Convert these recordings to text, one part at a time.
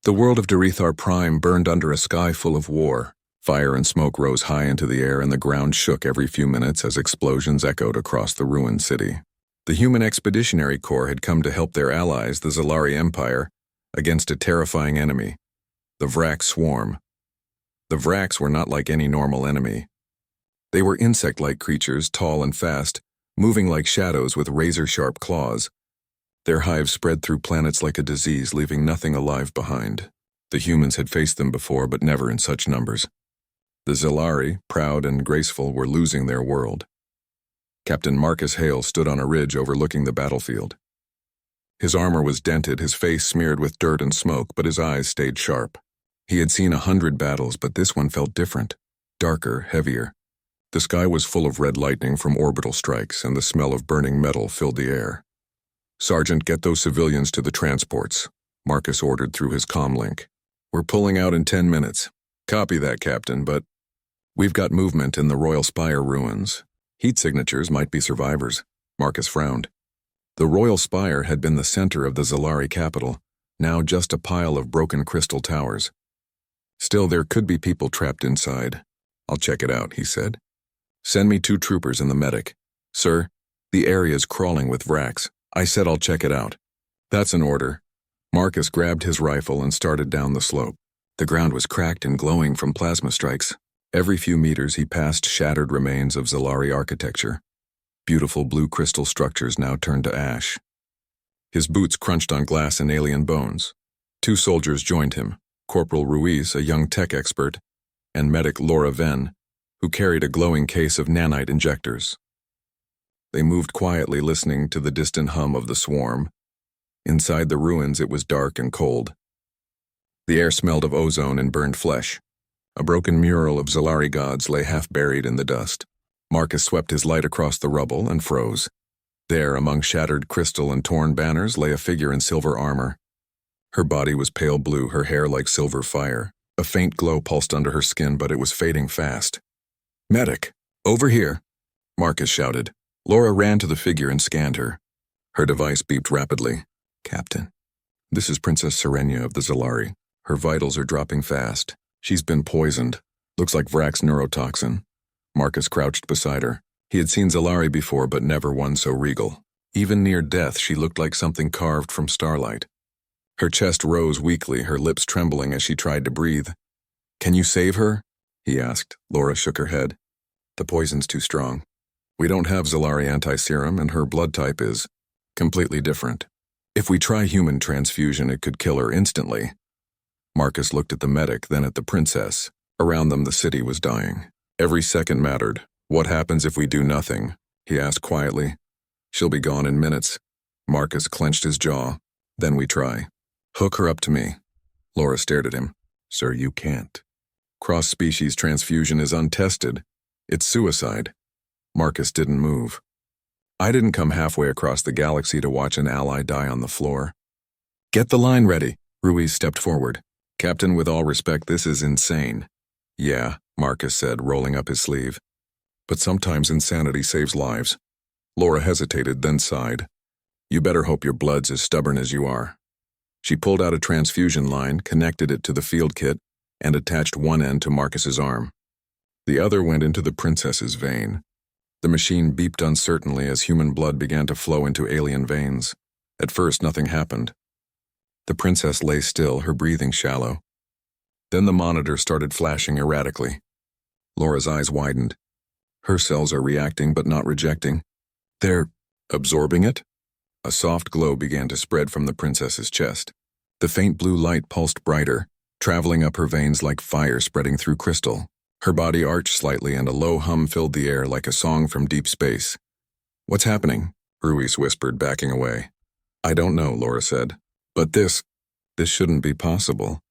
The world of Darethar Prime burned under a sky full of war. Fire and smoke rose high into the air and the ground shook every few minutes as explosions echoed across the ruined city. The Human Expeditionary Corps had come to help their allies, the Zalari Empire, against a terrifying enemy, the Vrak Swarm. The Vraks were not like any normal enemy. They were insect-like creatures, tall and fast, moving like shadows with razor-sharp claws. Their hives spread through planets like a disease, leaving nothing alive behind. The humans had faced them before, but never in such numbers. The Zalari, proud and graceful, were losing their world. Captain Marcus Hale stood on a ridge overlooking the battlefield. His armor was dented, his face smeared with dirt and smoke, but his eyes stayed sharp. He had seen 100 battles, but this one felt different, darker, heavier. The sky was full of red lightning from orbital strikes, and the smell of burning metal filled the air. "Sergeant, get those civilians to the transports," Marcus ordered through his comlink. "We're pulling out in 10 minutes. Copy that, Captain, but we've got movement in the Royal Spire ruins. Heat signatures might be survivors." Marcus frowned. The Royal Spire had been the center of the Zalari capital, now just a pile of broken crystal towers. Still, there could be people trapped inside. "I'll check it out," he said. "Send me 2 troopers and the medic." "Sir, the area's crawling with Vraks." "I said I'll check it out." "That's an order." Marcus grabbed his rifle and started down the slope. The ground was cracked and glowing from plasma strikes. Every few meters he passed shattered remains of Zalari architecture. Beautiful blue crystal structures now turned to ash. His boots crunched on glass and alien bones. 2 soldiers joined him, Corporal Ruiz, a young tech expert, and medic Laura Venn, who carried a glowing case of nanite injectors. They moved quietly, listening to the distant hum of the swarm. Inside the ruins it was dark and cold. The air smelled of ozone and burned flesh. A broken mural of Zalari gods lay half buried in the dust. Marcus swept his light across the rubble and froze. There, among shattered crystal and torn banners, lay a figure in silver armor. Her body was pale blue, her hair like silver fire. A faint glow pulsed under her skin, but it was fading fast. "Medic, over here," Marcus shouted. Laura ran to the figure and scanned her. Her device beeped rapidly. "Captain, this is Princess Serenia of the Zalari. Her vitals are dropping fast. She's been poisoned. Looks like Vrak's neurotoxin." Marcus crouched beside her. He had seen Zalari before, but never one so regal. Even near death, she looked like something carved from starlight. Her chest rose weakly, her lips trembling as she tried to breathe. "Can you save her?" he asked. Laura shook her head. "The poison's too strong. We don't have Zalari anti-serum, and her blood type is completely different. If we try human transfusion, it could kill her instantly." Marcus looked at the medic, then at the princess. Around them, the city was dying. Every second mattered. "What happens if we do nothing?" he asked quietly. "She'll be gone in minutes." Marcus clenched his jaw. "Then we try. Hook her up to me." Laura stared at him. "Sir, you can't. Cross-species transfusion is untested. It's suicide." Marcus didn't move. "I didn't come halfway across the galaxy to watch an ally die on the floor." "Get the line ready." Ruiz stepped forward. "Captain, with all respect, this is insane." "Yeah," Marcus said, rolling up his sleeve. "But sometimes insanity saves lives." Laura hesitated, then sighed. "You better hope your blood's as stubborn as you are." She pulled out a transfusion line, connected it to the field kit, and attached one end to Marcus's arm. The other went into the princess's vein. The machine beeped uncertainly as human blood began to flow into alien veins. At first, nothing happened. The princess lay still, her breathing shallow. Then the monitor started flashing erratically. Laura's eyes widened. Her cells are reacting but not rejecting. They're absorbing it? A soft glow began to spread from the princess's chest. The faint blue light pulsed brighter, traveling up her veins like fire spreading through crystal. Her body arched slightly and a low hum filled the air like a song from deep space. "What's happening?" Ruiz whispered, backing away. "I don't know," Laura said. "But this shouldn't be possible."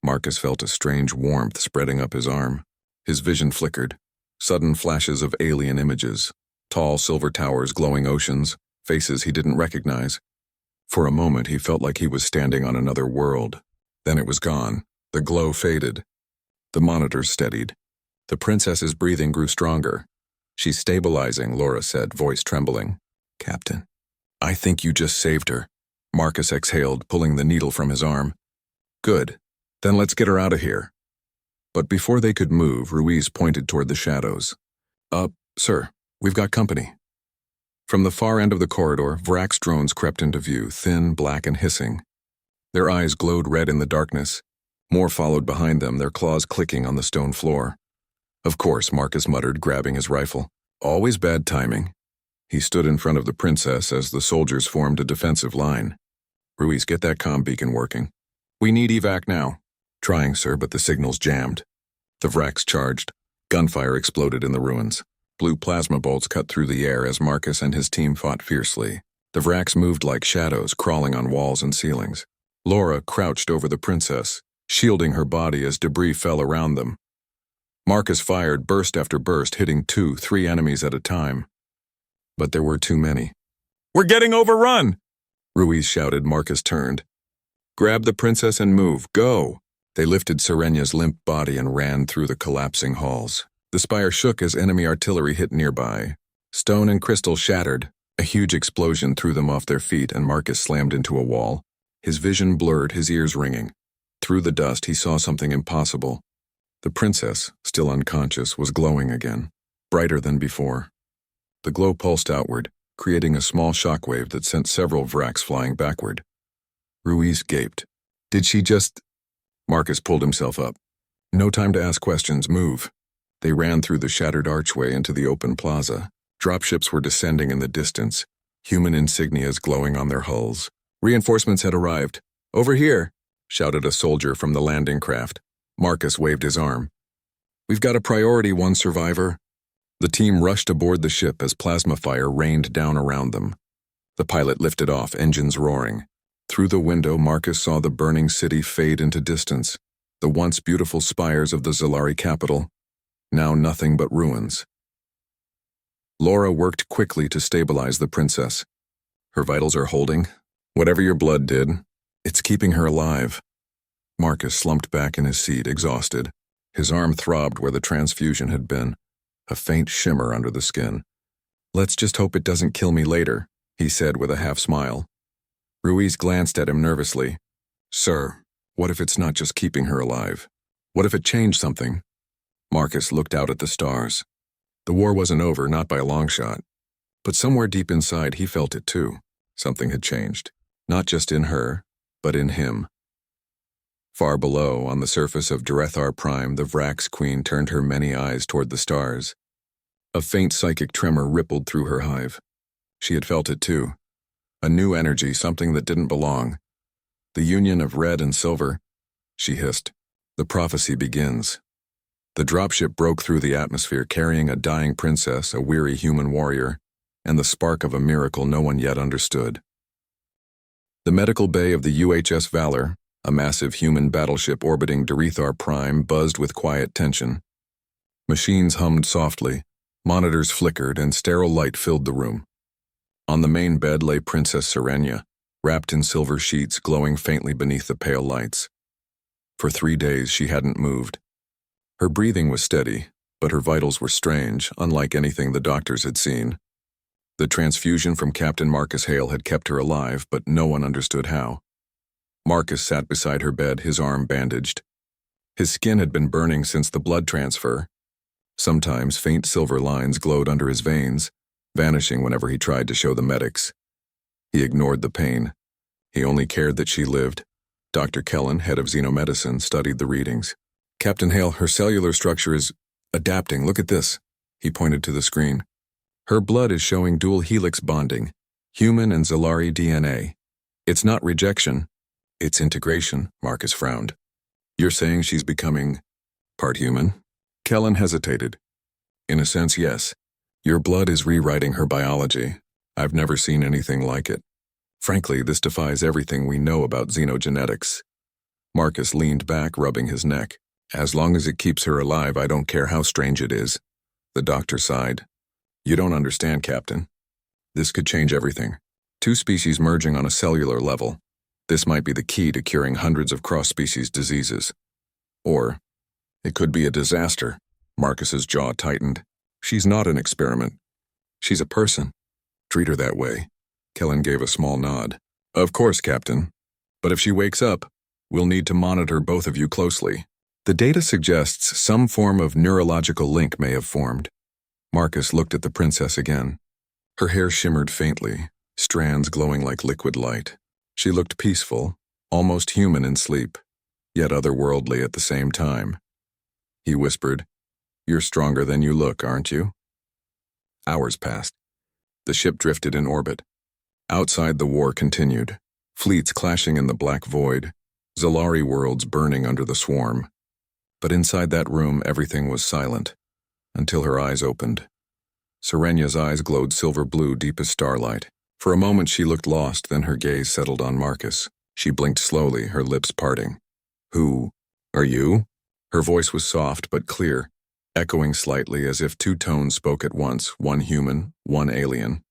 Marcus felt a strange warmth spreading up his arm. His vision flickered. Sudden flashes of alien images. Tall silver towers, glowing oceans, faces he didn't recognize. For a moment he felt like he was standing on another world. Then it was gone. The glow faded. The monitors steadied. The princess's breathing grew stronger. "She's stabilizing," Laura said, voice trembling. "Captain, I think you just saved her." Marcus exhaled, pulling the needle from his arm. Good. Then let's get her out of here. But before they could move, Ruiz pointed toward the shadows. Sir, we've got company. From the far end of the corridor, Vrak's drones crept into view, thin, black, and hissing. Their eyes glowed red in the darkness. More followed behind them, their claws clicking on the stone floor. Of course, Marcus muttered, grabbing his rifle. Always bad timing. He stood in front of the princess as the soldiers formed a defensive line. Ruiz, get that comm beacon working. We need evac now. Trying, sir, but the signal's jammed. The Vraks charged. Gunfire exploded in the ruins. Blue plasma bolts cut through the air as Marcus and his team fought fiercely. The Vraks moved like shadows, crawling on walls and ceilings. Laura crouched over the princess, shielding her body as debris fell around them. Marcus fired burst after burst, hitting 2-3 enemies at a time. But there were too many. We're getting overrun! Ruiz shouted. Marcus turned. Grab the princess and move. Go! They lifted Serenya's limp body and ran through the collapsing halls. The spire shook as enemy artillery hit nearby. Stone and crystal shattered. A huge explosion threw them off their feet, and Marcus slammed into a wall. His vision blurred, his ears ringing. Through the dust, he saw something impossible. The princess, still unconscious, was glowing again, brighter than before. The glow pulsed outward, creating a small shockwave that sent several Vraks flying backward. Ruiz gaped. Did she just... Marcus pulled himself up. No time to ask questions, move. They ran through the shattered archway into the open plaza. Dropships were descending in the distance, human insignias glowing on their hulls. Reinforcements had arrived. Over here, shouted a soldier from the landing craft. Marcus waved his arm. We've got a priority, one survivor. The team rushed aboard the ship as plasma fire rained down around them. The pilot lifted off, engines roaring. Through the window, Marcus saw the burning city fade into distance, the once beautiful spires of the Zalari capital, now nothing but ruins. Laura worked quickly to stabilize the princess. Her vitals are holding. Whatever your blood did, it's keeping her alive. Marcus slumped back in his seat, exhausted. His arm throbbed where the transfusion had been, a faint shimmer under the skin. Let's just hope it doesn't kill me later, he said with a half-smile. Ruiz glanced at him nervously. Sir, what if it's not just keeping her alive? What if it changed something? Marcus looked out at the stars. The war wasn't over, not by a long shot. But somewhere deep inside, he felt it too. Something had changed. Not just in her, but in him. Far below, on the surface of Durethar Prime, the Vrax Queen turned her many eyes toward the stars. A faint psychic tremor rippled through her hive. She had felt it too. A new energy, something that didn't belong. The union of red and silver. She hissed. The prophecy begins. The dropship broke through the atmosphere, carrying a dying princess, a weary human warrior, and the spark of a miracle no one yet understood. The medical bay of the UHS Valor, a massive human battleship orbiting Durethar Prime, buzzed with quiet tension. Machines hummed softly, monitors flickered, and sterile light filled the room. On the main bed lay Princess Serenya, wrapped in silver sheets glowing faintly beneath the pale lights. For 3 days she hadn't moved. Her breathing was steady, but her vitals were strange, unlike anything the doctors had seen. The transfusion from Captain Marcus Hale had kept her alive, but no one understood how. Marcus sat beside her bed, his arm bandaged. His skin had been burning since the blood transfer. Sometimes faint silver lines glowed under his veins, vanishing whenever he tried to show the medics. He ignored the pain. He only cared that she lived. Dr. Kellen, head of xenomedicine, studied the readings. Captain Hale, her cellular structure is adapting. Look at this. He pointed to the screen. Her blood is showing dual helix bonding, human and Zalari DNA. It's not rejection, it's integration, Marcus frowned. You're saying she's becoming part human? Kellen hesitated. In a sense, yes. Your blood is rewriting her biology. I've never seen anything like it. Frankly, this defies everything we know about xenogenetics. Marcus leaned back, rubbing his neck. As long as it keeps her alive, I don't care how strange it is. The doctor sighed. You don't understand, Captain. This could change everything. 2 species merging on a cellular level. This might be the key to curing hundreds of cross-species diseases. Or, it could be a disaster. Marcus's jaw tightened. She's not an experiment. She's a person. Treat her that way. Kellen gave a small nod. Of course, Captain. But if she wakes up, We'll need to monitor both of you closely. The data suggests some form of neurological link may have formed. Marcus looked at the princess again. Her hair shimmered faintly, strands glowing like liquid light. She looked peaceful, almost human in sleep, yet otherworldly at the same time. He whispered, "You're stronger than you look, aren't you?" Hours passed. The ship drifted in orbit. Outside, the war continued, fleets clashing in the black void, Zalari worlds burning under the swarm. But inside that room, everything was silent, until her eyes opened. Serenya's eyes glowed silver blue, deep as starlight. For a moment she looked lost, then her gaze settled on Marcus. She blinked slowly, her lips parting. "Who are you?" Her voice was soft but clear, echoing slightly as if two tones spoke at once, one human, one alien.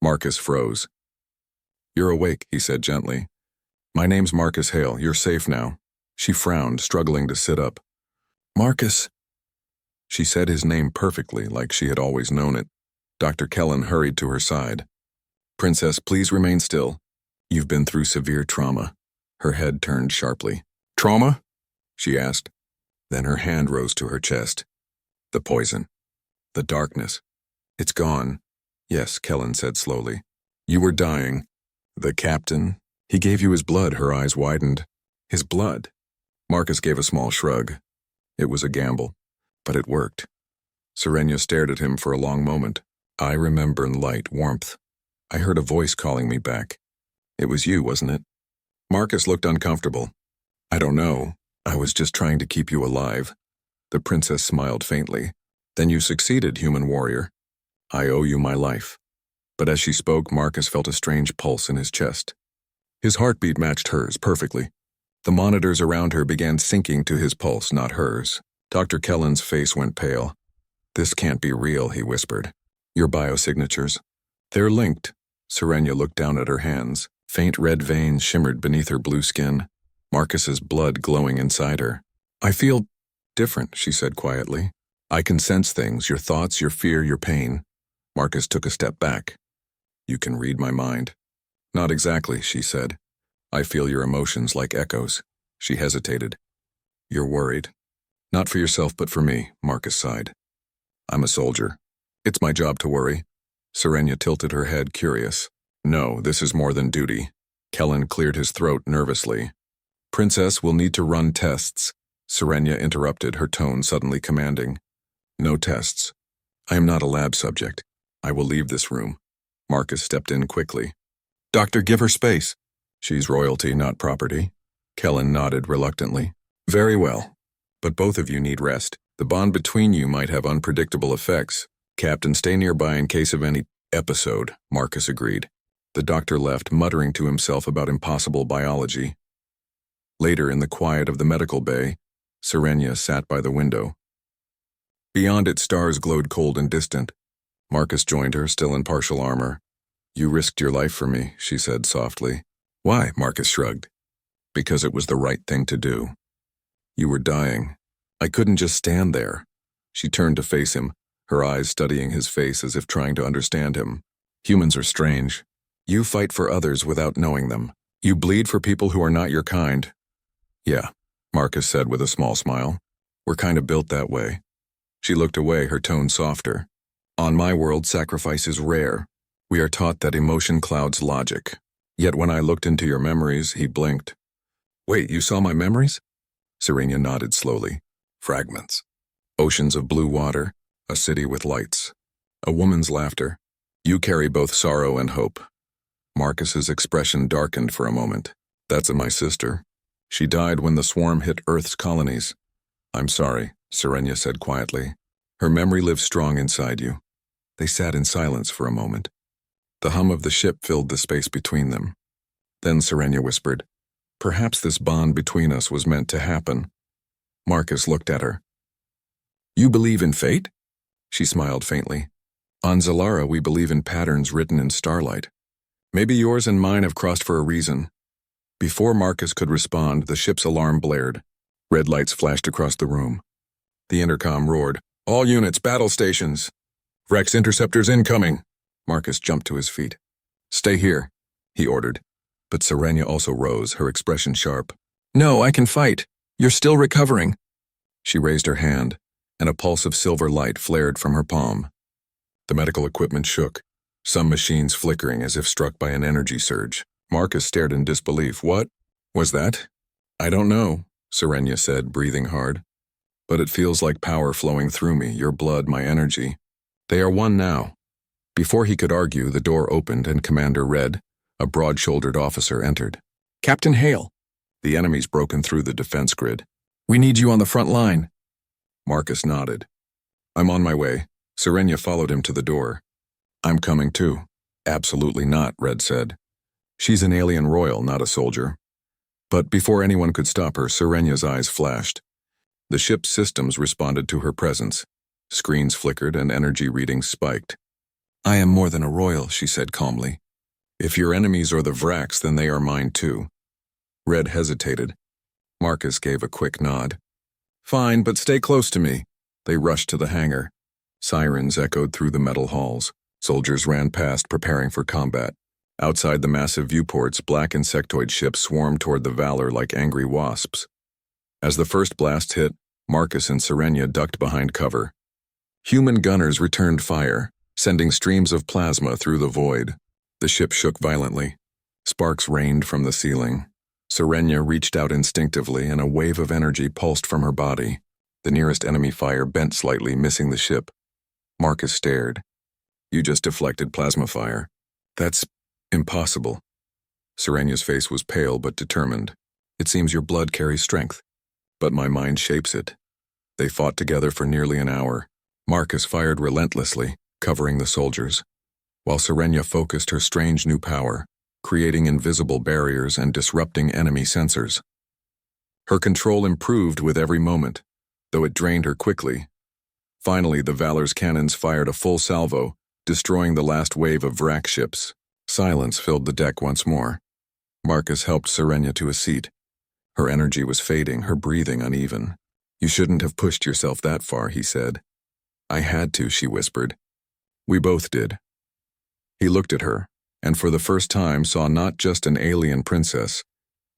Marcus froze. "You're awake," he said gently. "My name's Marcus Hale. You're safe now." She frowned, struggling to sit up. "Marcus." She said his name perfectly, like she had always known it. Dr. Kellen hurried to her side. "Princess, please remain still. You've been through severe trauma." Her head turned sharply. "Trauma?" she asked. Then her hand rose to her chest. "The poison. The darkness. It's gone." "Yes," Kellen said slowly. "You were dying. The captain, he gave you his blood." Her eyes widened. "His blood?" Marcus gave a small shrug. It was a gamble, but it worked. Serenya stared at him for a long moment. "I remember light, warmth. I heard a voice calling me back. It was you, wasn't it?" Marcus looked uncomfortable. "I don't know. I was just trying to keep you alive." The princess smiled faintly. "Then you succeeded, human warrior. I owe you my life." But as she spoke, Marcus felt a strange pulse in his chest. His heartbeat matched hers perfectly. The monitors around her began syncing to his pulse, not hers. Dr. Kellen's face went pale. "This can't be real," he whispered. "Your biosignatures. They're linked." Serenya looked down at her hands. Faint red veins shimmered beneath her blue skin, Marcus's blood glowing inside her. "I feel different," she said quietly. "I can sense things, your thoughts, your fear, your pain." Marcus took a step back. "You can read my mind." "Not exactly," she said. "I feel your emotions like echoes." She hesitated. "You're worried." "Not for yourself, but for me," Marcus sighed. "I'm a soldier. It's my job to worry." Serenya tilted her head, curious. "No, this is more than duty." Kellen cleared his throat nervously. "Princess, we'll need to run tests." Serenya interrupted, her tone suddenly commanding. "No tests. I am not a lab subject. I will leave this room." Marcus stepped in quickly. "Doctor, give her space." "She's royalty, not property." Kellen nodded reluctantly. "Very well. But both of you need rest. The bond between you might have unpredictable effects. Captain, stay nearby in case of any episode," Marcus agreed. The doctor left, muttering to himself about impossible biology. Later, in the quiet of the medical bay, Serenya sat by the window. Beyond it, stars glowed cold and distant. Marcus joined her, still in partial armor. "You risked your life for me," she said softly. "Why?" Marcus shrugged. "Because it was the right thing to do. You were dying. I couldn't just stand there." She turned to face him, her eyes studying his face as if trying to understand him. "Humans are strange. You fight for others without knowing them. You bleed for people who are not your kind." "Yeah," Marcus said with a small smile. "We're kind of built that way." She looked away, her tone softer. "On my world, sacrifice is rare. We are taught that emotion clouds logic. Yet when I looked into your memories," he blinked. "Wait, you saw my memories?" Serena nodded slowly. "Fragments. Oceans of blue water, a city with lights, a woman's laughter. You carry both sorrow and hope." Marcus's expression darkened for a moment. "That's my sister. She died when the swarm hit Earth's colonies." "I'm sorry," Serena said quietly. "Her memory lives strong inside you." They sat in silence for a moment. The hum of the ship filled the space between them. Then Serena whispered, "Perhaps this bond between us was meant to happen." Marcus looked at her. "You believe in fate?" She smiled faintly. "On Zalara, we believe in patterns written in starlight. Maybe yours and mine have crossed for a reason." Before Marcus could respond, the ship's alarm blared. Red lights flashed across the room. The intercom roared, "All units, battle stations! Rex interceptors incoming!" Marcus jumped to his feet. "Stay here," he ordered. But Serena also rose, her expression sharp. No, I can fight. You're still recovering. She raised her hand, and a pulse of silver light flared from her palm. The medical equipment shook, some machines flickering as if struck by an energy surge. Marcus stared in disbelief. What was that? I don't know, Serenia said, breathing hard. But it feels like power flowing through me, your blood, my energy. They are one now. Before he could argue, the door opened and Commander Red, a broad-shouldered officer, entered. Captain Hale. The enemy's broken through the defense grid. We need you on the front line. Marcus nodded. I'm on my way. Serenia followed him to the door. I'm coming too. Absolutely not, Red said. She's an alien royal, not a soldier. But before anyone could stop her, Serenia's eyes flashed. The ship's systems responded to her presence. Screens flickered and energy readings spiked. I am more than a royal, she said calmly. If your enemies are the Vraks, then they are mine too. Red hesitated. Marcus gave a quick nod. Fine, but stay close to me. They rushed to the hangar. Sirens echoed through the metal halls. Soldiers ran past, preparing for combat. Outside the massive viewports, black insectoid ships swarmed toward the Valor like angry wasps. As the first blast hit, Marcus and Serenia ducked behind cover. Human gunners returned fire, sending streams of plasma through the void. The ship shook violently. Sparks rained from the ceiling. Serenia reached out instinctively, and a wave of energy pulsed from her body. The nearest enemy fire bent slightly, missing the ship. Marcus stared. You just deflected plasma fire. That's impossible. Serenia's face was pale but determined. It seems your blood carries strength, but my mind shapes it. They fought together for nearly an hour. Marcus fired relentlessly, covering the soldiers, while Serenia focused her strange new power, creating invisible barriers and disrupting enemy sensors. Her control improved with every moment, though it drained her quickly. Finally, the Valor's cannons fired a full salvo, destroying the last wave of Vrak ships. Silence filled the deck once more. Marcus helped Serenia to a seat. Her energy was fading, her breathing uneven. You shouldn't have pushed yourself that far, he said. I had to, she whispered. We both did. He looked at her, and for the first time saw not just an alien princess,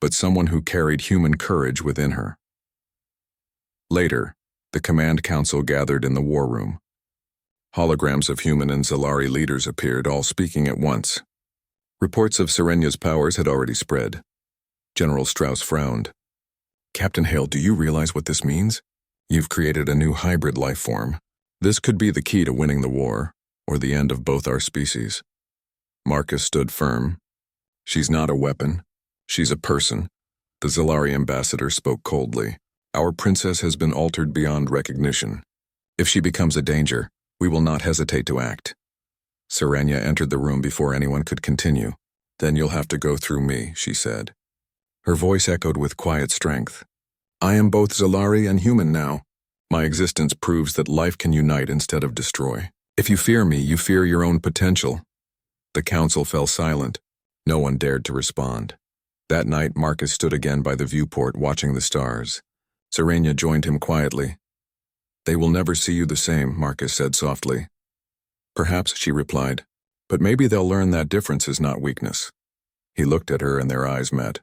but someone who carried human courage within her. Later, the command council gathered in the war room. Holograms of human and Zalari leaders appeared, all speaking at once. Reports of Serenia's powers had already spread. General Strauss frowned. Captain Hale, do you realize what this means? You've created a new hybrid life form. This could be the key to winning the war, or the end of both our species. Marcus stood firm. She's not a weapon. She's a person. The Zalari ambassador spoke coldly. Our princess has been altered beyond recognition. If she becomes a danger, we will not hesitate to act. Serenia entered the room before anyone could continue. Then you'll have to go through me, she said. Her voice echoed with quiet strength. I am both Zalari and human now. My existence proves that life can unite instead of destroy. If you fear me, you fear your own potential. The council fell silent. No one dared to respond. That night, Marcus stood again by the viewport watching the stars. Serenia joined him quietly. They will never see you the same, Marcus said softly. Perhaps, she replied, but maybe they'll learn that difference is not weakness. He looked at her and their eyes met.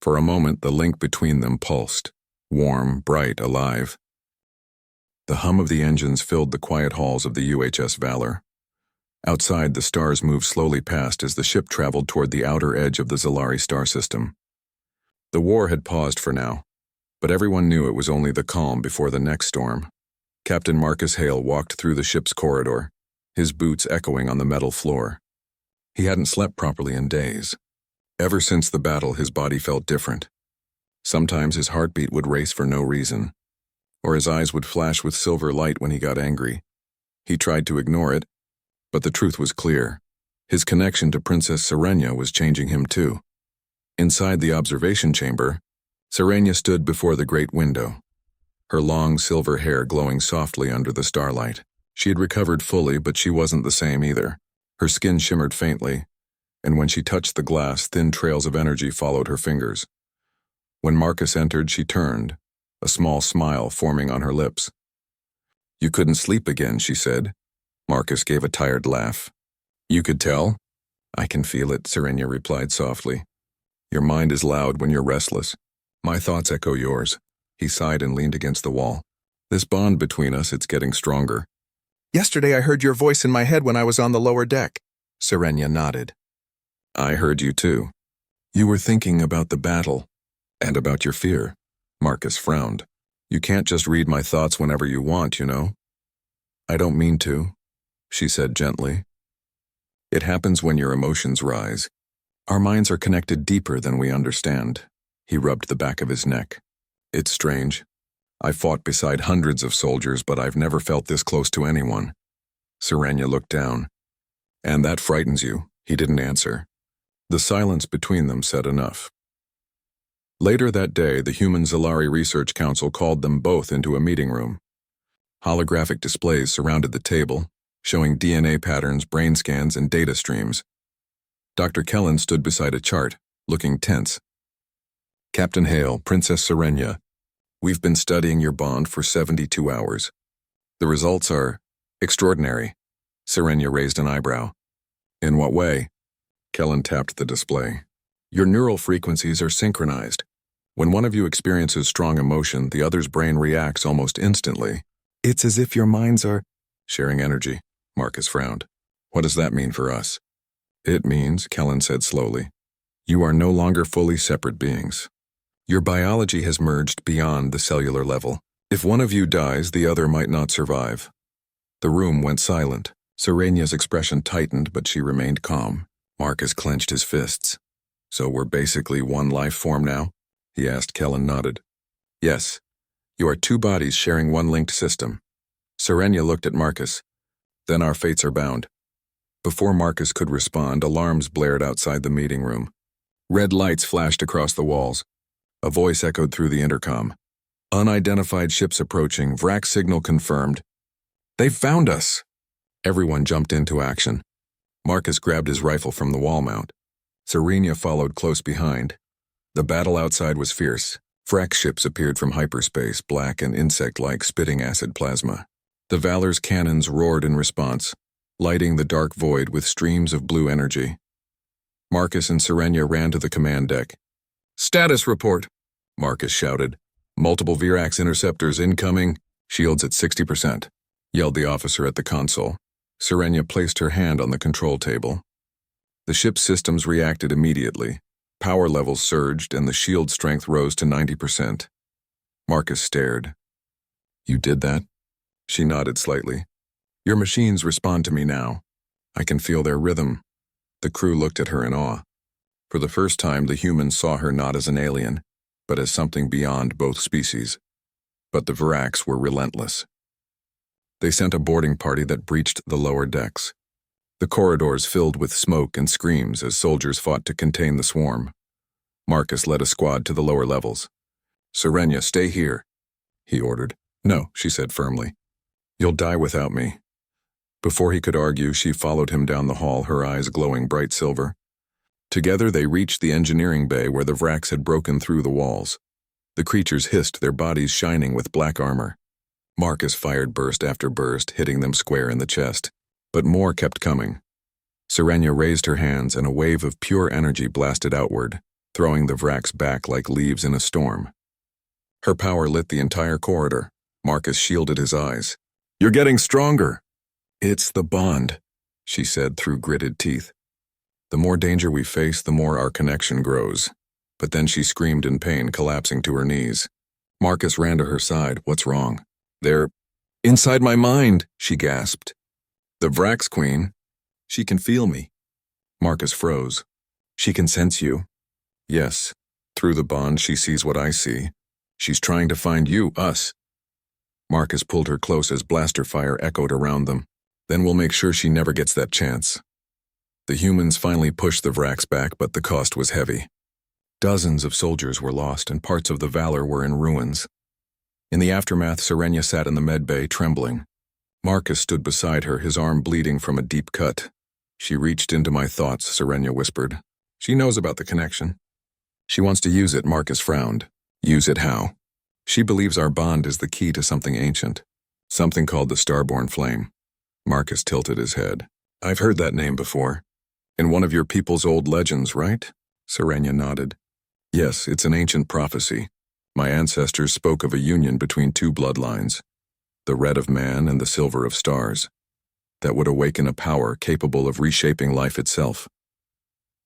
For a moment, the link between them pulsed, warm, bright, alive. The hum of the engines filled the quiet halls of the UHS Valor. Outside, the stars moved slowly past as the ship traveled toward the outer edge of the Zalari star system. The war had paused for now, but everyone knew it was only the calm before the next storm. Captain Marcus Hale walked through the ship's corridor, his boots echoing on the metal floor. He hadn't slept properly in days. Ever since the battle, his body felt different. Sometimes his heartbeat would race for no reason, or his eyes would flash with silver light when he got angry. He tried to ignore it, but the truth was clear. His connection to Princess Serenia was changing him too. Inside the observation chamber, Serenia stood before the great window, her long silver hair glowing softly under the starlight. She had recovered fully, but she wasn't the same either. Her skin shimmered faintly, and when she touched the glass, thin trails of energy followed her fingers. When Marcus entered, she turned, a small smile forming on her lips. You couldn't sleep again, she said. Marcus gave a tired laugh. You could tell? I can feel it, Serenia replied softly. Your mind is loud when you're restless. My thoughts echo yours. He sighed and leaned against the wall. This bond between us, it's getting stronger. Yesterday I heard your voice in my head when I was on the lower deck. Serenia nodded. I heard you too. You were thinking about the battle and about your fear. Marcus frowned. You can't just read my thoughts whenever you want, you know? I don't mean to, she said gently. It happens when your emotions rise. Our minds are connected deeper than we understand. He rubbed the back of his neck. It's strange. I fought beside hundreds of soldiers, but I've never felt this close to anyone. Serenia looked down. And that frightens you, he didn't answer. The silence between them said enough. Later that day, the Human Zalari Research Council called them both into a meeting room. Holographic displays surrounded the table, showing DNA patterns, brain scans, and data streams. Dr. Kellen stood beside a chart, looking tense. Captain Hale, Princess Serenia, we've been studying your bond for 72 hours. The results are extraordinary. Serenia raised an eyebrow. In what way? Kellen tapped the display. Your neural frequencies are synchronized. When one of you experiences strong emotion, the other's brain reacts almost instantly. It's as if your minds are sharing energy. Marcus frowned. What does that mean for us? It means, Kellen said slowly, you are no longer fully separate beings. Your biology has merged beyond the cellular level. If one of you dies, the other might not survive. The room went silent. Serenia's expression tightened, but she remained calm. Marcus clenched his fists. So we're basically one life form now? He asked. Kellen nodded. Yes. You are two bodies sharing one linked system. Serenia looked at Marcus. Then our fates are bound. Before Marcus could respond, alarms blared outside the meeting room. Red lights flashed across the walls. A voice echoed through the intercom. Unidentified ships approaching, VRAC signal confirmed. They've found us! Everyone jumped into action. Marcus grabbed his rifle from the wall mount. Serenia followed close behind. The battle outside was fierce. VRAC ships appeared from hyperspace, black and insect-like, spitting acid plasma. The Valor's cannons roared in response, lighting the dark void with streams of blue energy. Marcus and Serenia ran to the command deck. Status report, Marcus shouted. Multiple Virax interceptors incoming, shields at 60%, yelled the officer at the console. Serenia placed her hand on the control table. The ship's systems reacted immediately. Power levels surged and the shield strength rose to 90%. Marcus stared. You did that? She nodded slightly. Your machines respond to me now. I can feel their rhythm. The crew looked at her in awe. For the first time, the humans saw her not as an alien, but as something beyond both species. But the Virax were relentless. They sent a boarding party that breached the lower decks. The corridors filled with smoke and screams as soldiers fought to contain the swarm. Marcus led a squad to the lower levels. Serenia, stay here, he ordered. No, she said firmly. You'll die without me. Before he could argue, she followed him down the hall, her eyes glowing bright silver. Together they reached the engineering bay where the Vrax had broken through the walls. The creatures hissed, their bodies shining with black armor. Marcus fired burst after burst, hitting them square in the chest. But more kept coming. Serenia raised her hands and a wave of pure energy blasted outward, throwing the Vrax back like leaves in a storm. Her power lit the entire corridor. Marcus shielded his eyes. You're getting stronger. It's the bond, she said through gritted teeth. The more danger we face, the more our connection grows. But then she screamed in pain, collapsing to her knees. Marcus ran to her side. What's wrong? They're inside my mind, she gasped. The Vrax Queen. She can feel me. Marcus froze. She can sense you. Yes. Through the bond, she sees what I see. She's trying to find you, us. Marcus pulled her close as blaster fire echoed around them. Then we'll make sure she never gets that chance. The humans finally pushed the Vrax back, but the cost was heavy. Dozens of soldiers were lost and parts of the Valor were in ruins. In the aftermath, Serenia sat in the med bay, trembling. Marcus stood beside her, his arm bleeding from a deep cut. She reached into my thoughts, Serenia whispered. She knows about the connection. She wants to use it, Marcus frowned. Use it how? She believes our bond is the key to something ancient. Something called the Starborn Flame. Marcus tilted his head. I've heard that name before. In one of your people's old legends, right? Serenia nodded. Yes, it's an ancient prophecy. My ancestors spoke of a union between two bloodlines, the red of man and the silver of stars, that would awaken a power capable of reshaping life itself.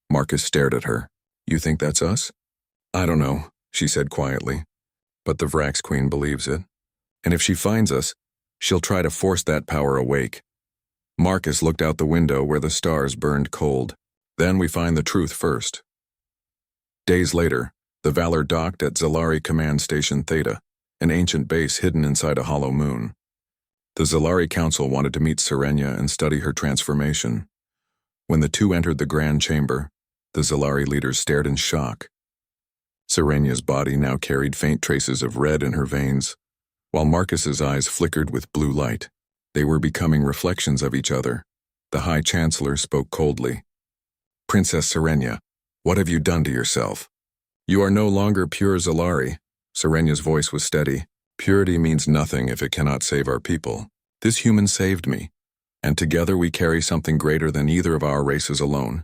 Marcus stared at her. You think that's us? I don't know, she said quietly. But the Vrax Queen believes it. And if she finds us, she'll try to force that power awake. Marcus looked out the window where the stars burned cold. Then we find the truth first. Days later, the Valor docked at Zalari Command Station Theta, an ancient base hidden inside a hollow moon. The Zalari Council wanted to meet Serenia and study her transformation. When the two entered the Grand Chamber, the Zalari leaders stared in shock. Serenia's body now carried faint traces of red in her veins, while Marcus's eyes flickered with blue light. They were becoming reflections of each other. The High Chancellor spoke coldly. Princess Serenia, what have you done to yourself? You are no longer pure Zalari. Serenia's voice was steady. Purity means nothing if it cannot save our people. This human saved me, and together we carry something greater than either of our races alone.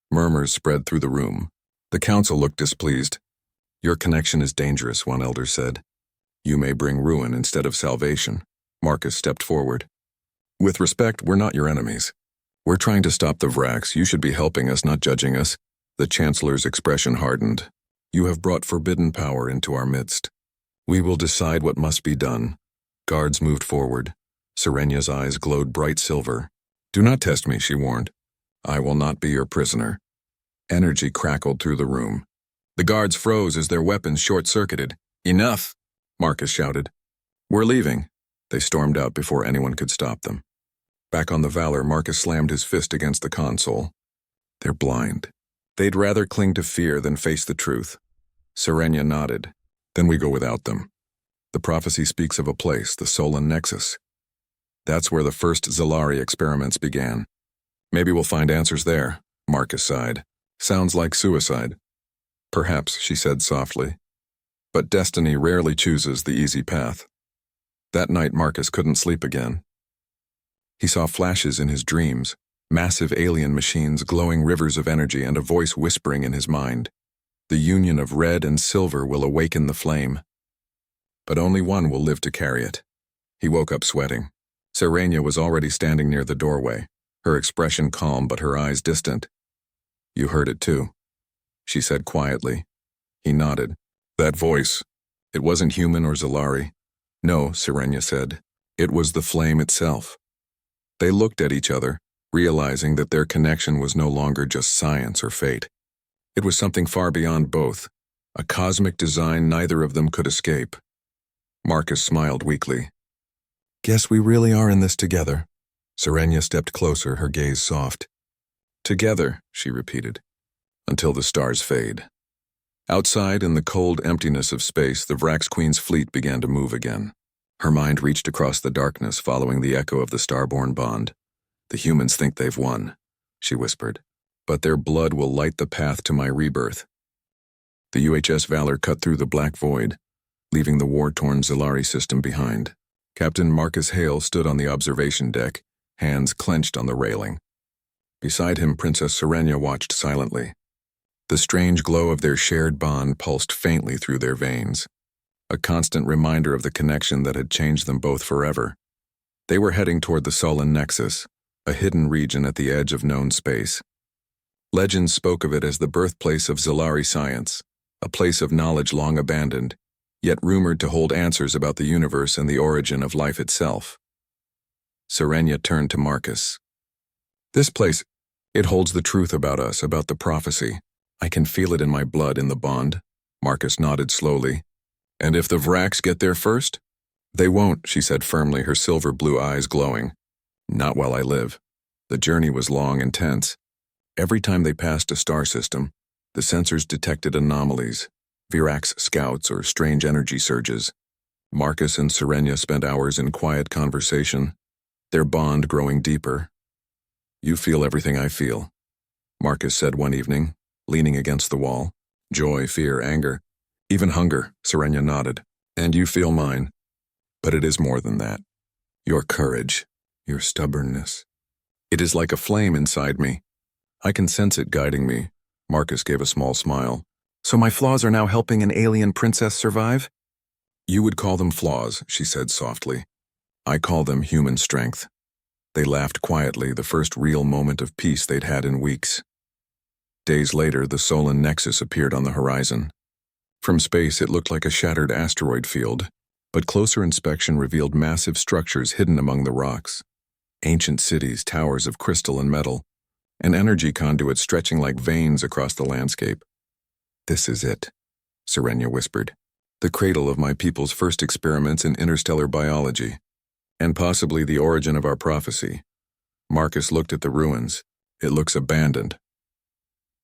Murmurs spread through the room. The council looked displeased. Your connection is dangerous, one elder said. You may bring ruin instead of salvation. Marcus stepped forward. With respect, we're not your enemies. We're trying to stop the Vrax. You should be helping us, not judging us. The Chancellor's expression hardened. You have brought forbidden power into our midst. We will decide what must be done. Guards moved forward. Serenia's eyes glowed bright silver. Do not test me, she warned. I will not be your prisoner. Energy crackled through the room. The guards froze as their weapons short-circuited. Enough, Marcus shouted. We're leaving. They stormed out before anyone could stop them. Back on the Valor, Marcus slammed his fist against the console. They're blind. They'd rather cling to fear than face the truth. Serenia nodded. Then we go without them. The prophecy speaks of a place, the Solan Nexus. That's where the first Zalari experiments began. Maybe we'll find answers there, Marcus sighed. Sounds like suicide. Perhaps, she said softly. But destiny rarely chooses the easy path. That night, Marcus couldn't sleep again. He saw flashes in his dreams, massive alien machines, glowing rivers of energy, and a voice whispering in his mind. The union of red and silver will awaken the flame. But only one will live to carry it. He woke up sweating. Serenia was already standing near the doorway, her expression calm but her eyes distant. You heard it too, she said quietly. He nodded. That voice, it wasn't human or Zalari. No, Serenia said. It was the flame itself. They looked at each other, realizing that their connection was no longer just science or fate. It was something far beyond both, a cosmic design neither of them could escape. Marcus smiled weakly. Guess we really are in this together. Serenia stepped closer, her gaze soft. Together, she repeated, until the stars fade. Outside, in the cold emptiness of space, the Vrax Queen's fleet began to move again. Her mind reached across the darkness, following the echo of the starborn bond. The humans think they've won, she whispered, but their blood will light the path to my rebirth. The UHS Valor cut through the black void, leaving the war-torn Zalari system behind. Captain Marcus Hale stood on the observation deck, hands clenched on the railing. Beside him, Princess Serenia watched silently. The strange glow of their shared bond pulsed faintly through their veins, a constant reminder of the connection that had changed them both forever. They were heading toward the Solan Nexus, a hidden region at the edge of known space. Legends spoke of it as the birthplace of Zalari science, a place of knowledge long abandoned, yet rumored to hold answers about the universe and the origin of life itself. Serenia turned to Marcus. This place, it holds the truth about us, about the prophecy. I can feel it in my blood, in the bond. Marcus nodded slowly. And if the Vrax get there first? They won't, she said firmly, her silver blue eyes glowing. Not while I live. The journey was long and tense. Every time they passed a star system, the sensors detected anomalies, Virax scouts or strange energy surges. Marcus and Serenia spent hours in quiet conversation, their bond growing deeper. You feel everything I feel, Marcus said one evening, leaning against the wall. Joy, fear, anger, even hunger, Serenia nodded. And you feel mine. But it is more than that. Your courage, your stubbornness. It is like a flame inside me. I can sense it guiding me. Marcus gave a small smile. So my flaws are now helping an alien princess survive? You would call them flaws, she said softly. I call them human strength. They laughed quietly, the first real moment of peace they'd had in weeks. Days later, the Solon Nexus appeared on the horizon. From space, it looked like a shattered asteroid field, but closer inspection revealed massive structures hidden among the rocks. Ancient cities, towers of crystal and metal, an energy conduit stretching like veins across the landscape. This is it, Serenia whispered. The cradle of my people's first experiments in interstellar biology, and possibly the origin of our prophecy. Marcus looked at the ruins. It looks abandoned.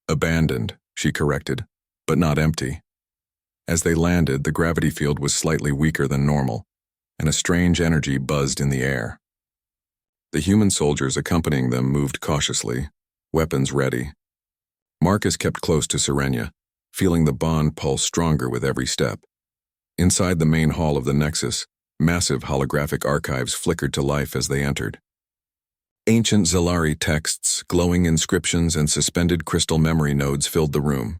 Abandoned, she corrected, but not empty. As they landed, the gravity field was slightly weaker than normal, and a strange energy buzzed in the air. The human soldiers accompanying them moved cautiously, weapons ready. Marcus kept close to Serenia, feeling the bond pulse stronger with every step. Inside the main hall of the Nexus, massive holographic archives flickered to life as they entered. Ancient Zalari texts, glowing inscriptions, and suspended crystal memory nodes filled the room.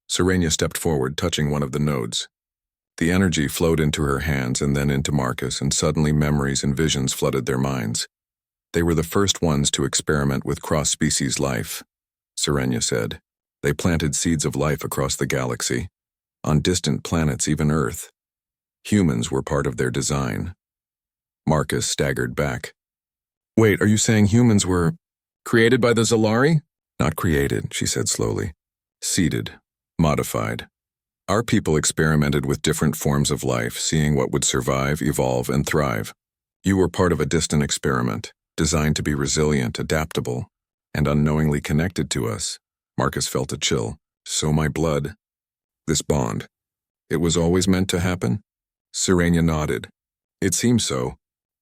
Serenia stepped forward, touching one of the nodes. The energy flowed into her hands and then into Marcus, and suddenly memories and visions flooded their minds. They were the first ones to experiment with cross-species life, Serenia said. They planted seeds of life across the galaxy, on distant planets, even Earth. Humans were part of their design. Marcus staggered back. Wait, are you saying humans were created by the Zalari? Not created, she said slowly. Seeded, modified. Our people experimented with different forms of life, seeing what would survive, evolve, and thrive. You were part of a distant experiment, designed to be resilient, adaptable, and unknowingly connected to us. Marcus felt a chill. So my blood. This bond. It was always meant to happen? Serenia nodded. It seems so.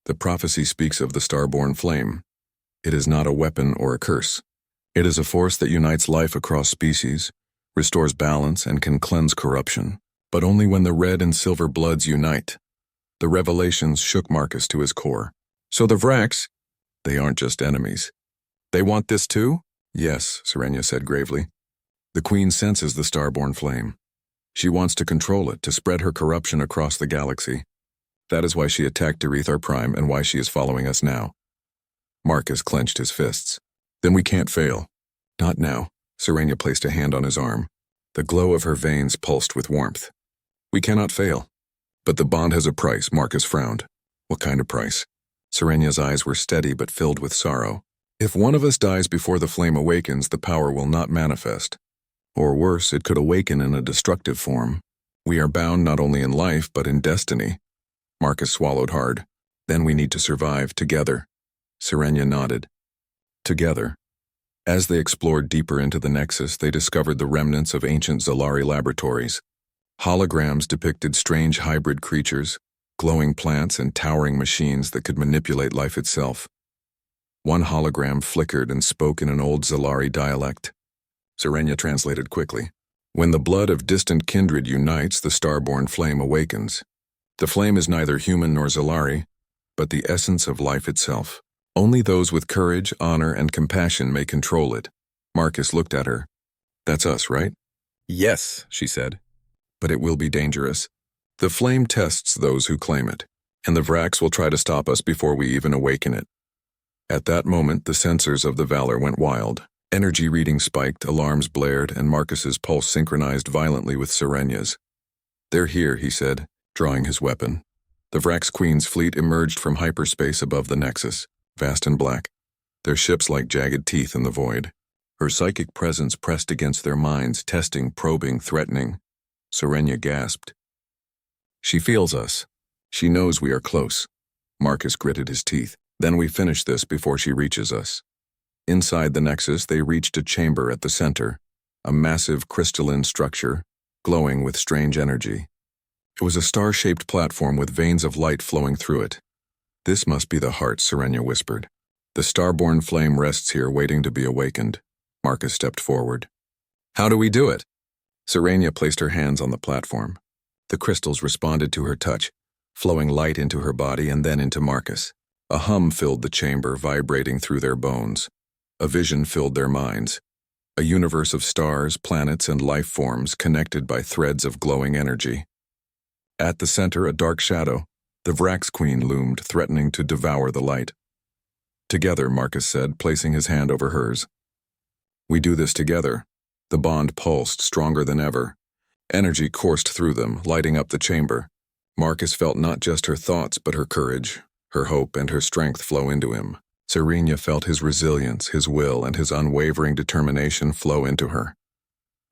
The prophecy speaks of the starborn flame. It is not a weapon or a curse. It is a force that unites life across species, restores balance, and can cleanse corruption. But only when the red and silver bloods unite. The revelations shook Marcus to his core. So the Vrax, they aren't just enemies. They want this too? Yes, Serenia said gravely. The Queen senses the starborn flame. She wants to control it, to spread her corruption across the galaxy. That is why she attacked Derethar Prime and why she is following us now. Marcus clenched his fists. Then we can't fail. Not now. Serenia placed a hand on his arm. The glow of her veins pulsed with warmth. We cannot fail. But the bond has a price, Marcus frowned. What kind of price? Serenia's eyes were steady but filled with sorrow. If one of us dies before the flame awakens, the power will not manifest. Or worse, it could awaken in a destructive form. We are bound not only in life, but in destiny. Marcus swallowed hard. Then we need to survive together. Serenia nodded. Together. As they explored deeper into the Nexus, they discovered the remnants of ancient Zalari laboratories. Holograms depicted strange hybrid creatures, glowing plants, and towering machines that could manipulate life itself. One hologram flickered and spoke in an old Zalari dialect. Serenia translated quickly. When the blood of distant kindred unites, the starborn flame awakens. The flame is neither human nor Zalari, but the essence of life itself. Only those with courage, honor, and compassion may control it. Marcus looked at her. That's us, right? Yes, she said. But it will be dangerous. The flame tests those who claim it, and the Vrax will try to stop us before we even awaken it. At that moment, the sensors of the Valor went wild. Energy readings spiked, alarms blared, and Marcus's pulse synchronized violently with Serenia's. They're here, he said, drawing his weapon. The Vrax Queen's fleet emerged from hyperspace above the Nexus, vast and black, their ships like jagged teeth in the void. Her psychic presence pressed against their minds, testing, probing, threatening. Serenia gasped. She feels us. She knows we are close. Marcus gritted his teeth. Then we finish this before she reaches us. Inside the Nexus, they reached a chamber at the center, a massive crystalline structure, glowing with strange energy. It was a star-shaped platform with veins of light flowing through it. This must be the heart, Serenia whispered. The starborn flame rests here waiting to be awakened. Marcus stepped forward. How do we do it? Serenia placed her hands on the platform. The crystals responded to her touch, flowing light into her body and then into Marcus. A hum filled the chamber, vibrating through their bones. A vision filled their minds. a universe of stars, planets, and life forms connected by threads of glowing energy. At the center, a dark shadow, the Vrax Queen loomed, threatening to devour the light. Together, Marcus said, placing his hand over hers. We do this together. The bond pulsed, stronger than ever. Energy coursed through them, lighting up the chamber. Marcus felt not just her thoughts, but her courage, her hope, and her strength flow into him. Serena felt his resilience, his will, and his unwavering determination flow into her.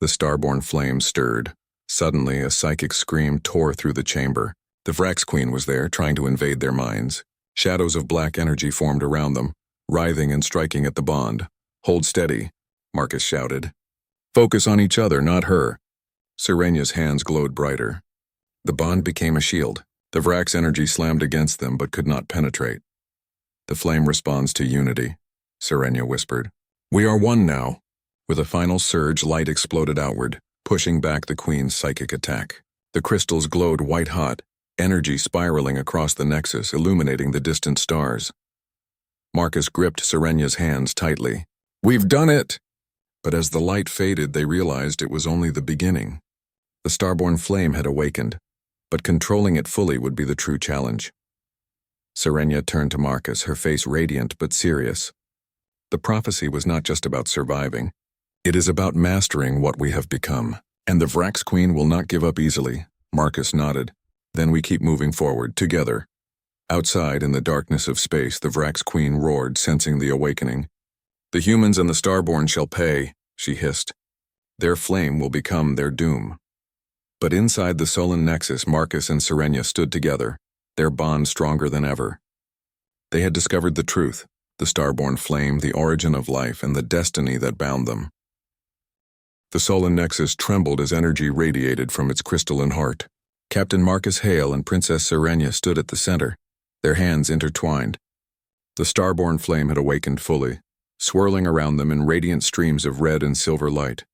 The starborn flame stirred. Suddenly, a psychic scream tore through the chamber. The Vrax Queen was there, trying to invade their minds. Shadows of black energy formed around them, writhing and striking at the bond. Hold steady, Marcus shouted. Focus on each other, not her. Serena's hands glowed brighter. The bond became a shield. The Vrax energy slammed against them but could not penetrate. The flame responds to unity, Serena whispered. We are one now. With a final surge, light exploded outward, pushing back the Queen's psychic attack. The crystals glowed white-hot, energy spiraling across the nexus, illuminating the distant stars. Marcus gripped Serena's hands tightly. We've done it! But as the light faded, they realized it was only the beginning. The starborn flame had awakened, but controlling it fully would be the true challenge. Serena turned to Marcus, her face radiant but serious. The prophecy was not just about surviving. It is about mastering what we have become. And the Vrax Queen will not give up easily. Marcus nodded. Then we keep moving forward, together. Outside, in the darkness of space, the Vrax Queen roared, sensing the awakening. The humans and the starborn shall pay, she hissed. Their flame will become their doom. But inside the sullen nexus, Marcus and Serena stood together, their bond stronger than ever. They had discovered the truth, the starborn flame, the origin of life, and the destiny that bound them. The sullen nexus trembled as energy radiated from its crystalline heart. Captain Marcus Hale and Princess Serena stood at the center, their hands intertwined. The starborn flame had awakened fully, swirling around them in radiant streams of red and silver light.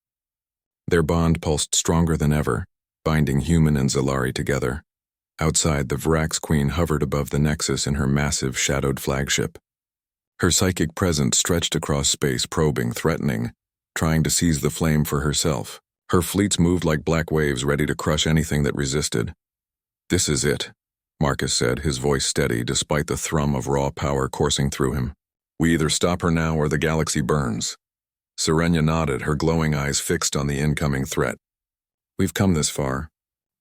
Their bond pulsed stronger than ever, binding human and Zalari together. Outside, the Vrax Queen hovered above the nexus in her massive, shadowed flagship. Her psychic presence stretched across space, probing, threatening, trying to seize the flame for herself. Her fleets moved like black waves, ready to crush anything that resisted. This is it, Marcus said, his voice steady despite the thrum of raw power coursing through him. We either stop her now or the galaxy burns. Serena nodded, her glowing eyes fixed on the incoming threat. We've come this far.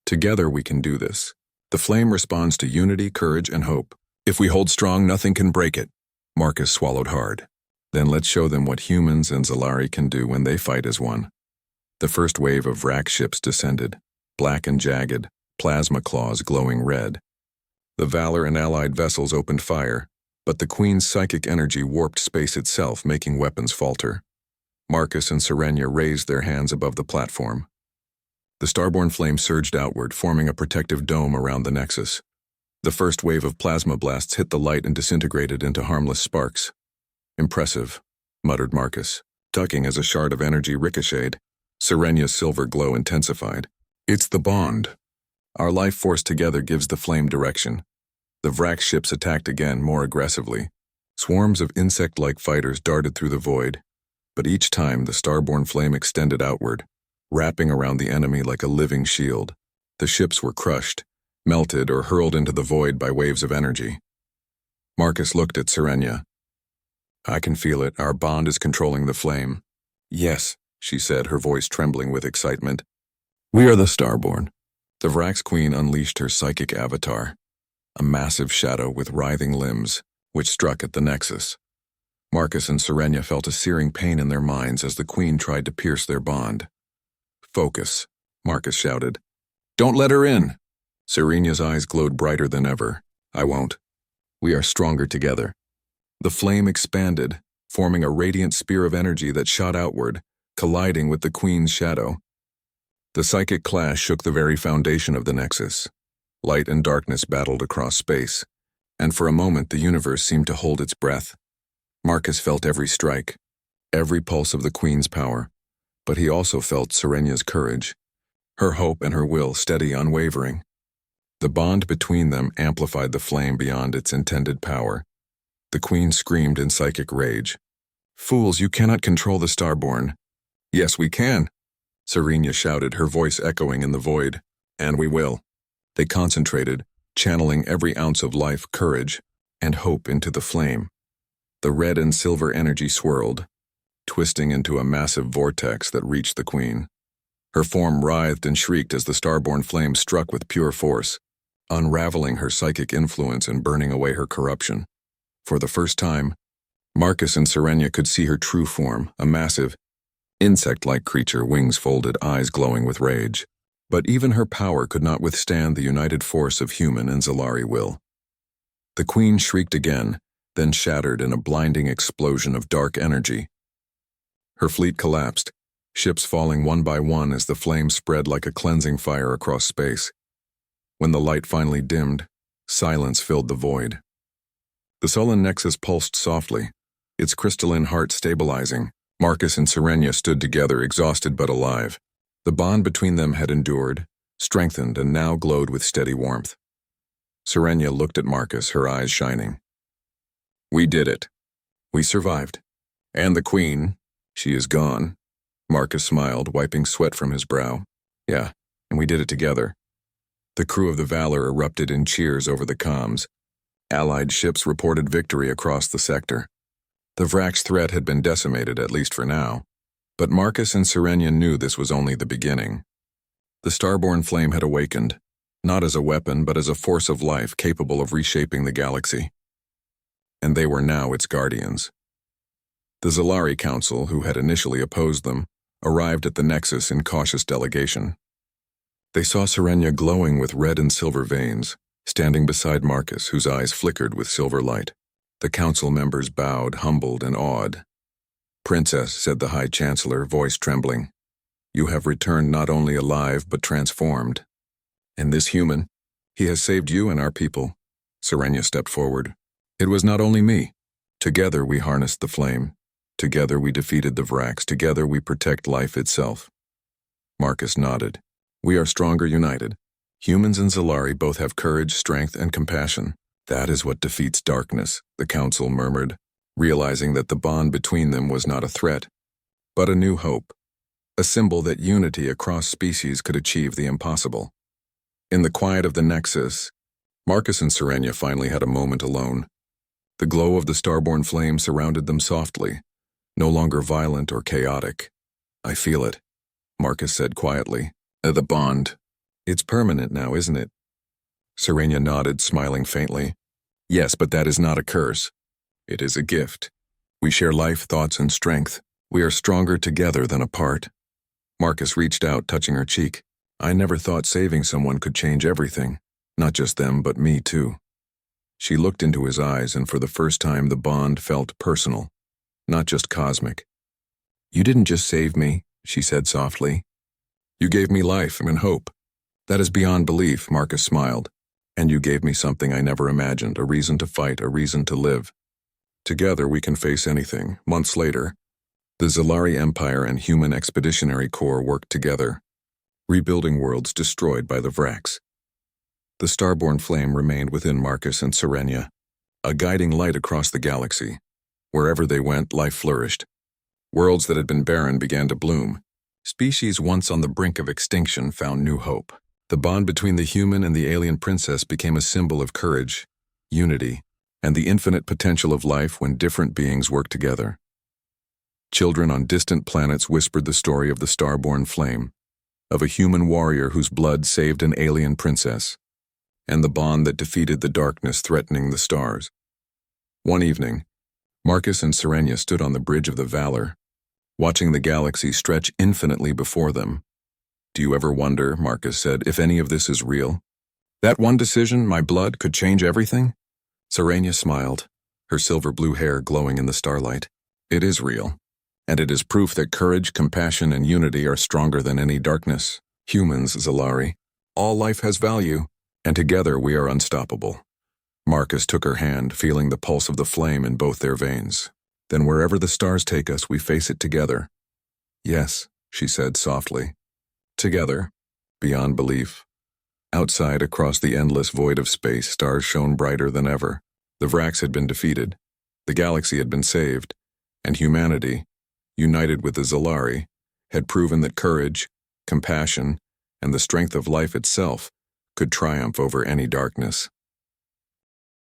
Together we can do this. The flame responds to unity, courage, and hope. If we hold strong, nothing can break it. Marcus swallowed hard. Then let's show them what humans and Zalari can do when they fight as one. The first wave of Vrax ships descended, black and jagged, plasma claws glowing red. The Valor and allied vessels opened fire, but the Queen's psychic energy warped space itself, making weapons falter. Marcus and Serena raised their hands above the platform. The starborn flame surged outward, forming a protective dome around the nexus. The first wave of plasma blasts hit the light and disintegrated into harmless sparks. Impressive, muttered Marcus, ducking as a shard of energy ricocheted. Serena's silver glow intensified. It's the bond. Our life force together gives the flame direction. The Vrax ships attacked again, more aggressively. Swarms of insect-like fighters darted through the void, but each time the starborn flame extended outward, wrapping around the enemy like a living shield. The ships were crushed, melted, or hurled into the void by waves of energy. Marcus looked at Serena. I can feel it. Our bond is controlling the flame. Yes, she said, her voice trembling with excitement. We are the starborn. The Vrax Queen unleashed her psychic avatar, a massive shadow with writhing limbs, which struck at the nexus. Marcus and Serena felt a searing pain in their minds as the Queen tried to pierce their bond. Focus, Marcus shouted. Don't let her in. Serena's eyes glowed brighter than ever. I won't. We are stronger together. The flame expanded, forming a radiant spear of energy that shot outward, colliding with the Queen's shadow. The psychic clash shook the very foundation of the nexus. Light and darkness battled across space, and for a moment the universe seemed to hold its breath. Marcus felt every strike, every pulse of the Queen's power, but he also felt Serena's courage, her hope and her will steady, unwavering. The bond between them amplified the flame beyond its intended power. The Queen screamed in psychic rage. Fools, you cannot control the starborn. Yes, we can, Serena shouted, her voice echoing in the void. And we will. They concentrated, channeling every ounce of life, courage, and hope into the flame. The red and silver energy swirled, twisting into a massive vortex that reached the queen. Her form writhed and shrieked as the starborn flame struck with pure force, unraveling her psychic influence and burning away her corruption. For the first time, Marcus and Serena could see her true form, a massive, insect-like creature, wings folded, eyes glowing with rage. But even her power could not withstand the united force of human and Zalari will. The queen shrieked again, then shattered in a blinding explosion of dark energy. Her fleet collapsed, ships falling one by one as the flames spread like a cleansing fire across space. When the light finally dimmed, silence filled the void. The sullen nexus pulsed softly, its crystalline heart stabilizing. Marcus and Serena stood together, exhausted but alive. The bond between them had endured, strengthened, and now glowed with steady warmth. Serena looked at Marcus, her eyes shining. We did it. We survived. And the queen, she is gone. Marcus smiled, wiping sweat from his brow. Yeah, and we did it together. The crew of the Valor erupted in cheers over the comms. Allied ships reported victory across the sector. The Vrax threat had been decimated, at least for now. But Marcus and Serena knew this was only the beginning. The starborn flame had awakened, not as a weapon but as a force of life capable of reshaping the galaxy. And they were now its guardians. The Zalari Council, who had initially opposed them, arrived at the Nexus in cautious delegation. They saw Serena glowing with red and silver veins, standing beside Marcus, whose eyes flickered with silver light. The council members bowed, humbled and awed. Princess, said the High Chancellor, voice trembling, you have returned not only alive but transformed. And this human, he has saved you and our people. Serena stepped forward. It was not only me. Together we harnessed the flame. Together we defeated the Vrax. Together we protect life itself. Marcus nodded. We are stronger united. Humans and Zalari both have courage, strength, and compassion. That is what defeats darkness, the council murmured, realizing that the bond between them was not a threat, but a new hope, a symbol that unity across species could achieve the impossible. In the quiet of the Nexus, Marcus and Serena finally had a moment alone. The glow of the starborn flame surrounded them softly, no longer violent or chaotic. I feel it, Marcus said quietly. The bond. It's permanent now, isn't it? Serena nodded, smiling faintly. Yes, but that is not a curse. It is a gift. We share life, thoughts, and strength. We are stronger together than apart. Marcus reached out, touching her cheek. I never thought saving someone could change everything. Not just them, but me too. She looked into his eyes, and for the first time the bond felt personal, not just cosmic. You didn't just save me, she said softly. You gave me life and hope. That is beyond belief, Marcus smiled. And you gave me something I never imagined, a reason to fight, a reason to live. Together we can face anything. Months later, the Zalari Empire and Human Expeditionary Corps worked together, rebuilding worlds destroyed by the Vrax. The starborn flame remained within Marcus and Serena, a guiding light across the galaxy. Wherever they went, life flourished. Worlds that had been barren began to bloom. Species once on the brink of extinction found new hope. The bond between the human and the alien princess became a symbol of courage, unity, and the infinite potential of life when different beings work together. Children on distant planets whispered the story of the starborn flame, of a human warrior whose blood saved an alien princess, and the bond that defeated the darkness threatening the stars. One evening, Marcus and Serena stood on the bridge of the Valor, watching the galaxy stretch infinitely before them. Do you ever wonder, Marcus said, if any of this is real? That one decision, my blood, could change everything? Serena smiled, her silver blue hair glowing in the starlight. It is real, and it is proof that courage, compassion, and unity are stronger than any darkness. Humans, Zalari. All life has value, and together we are unstoppable. Marcus took her hand, feeling the pulse of the flame in both their veins. Then wherever the stars take us, we face it together. Yes, she said softly. Together, beyond belief. Outside, across the endless void of space, stars shone brighter than ever. The Vrax had been defeated, the galaxy had been saved, and humanity, united with the Zalari, had proven that courage, compassion, and the strength of life itself could triumph over any darkness.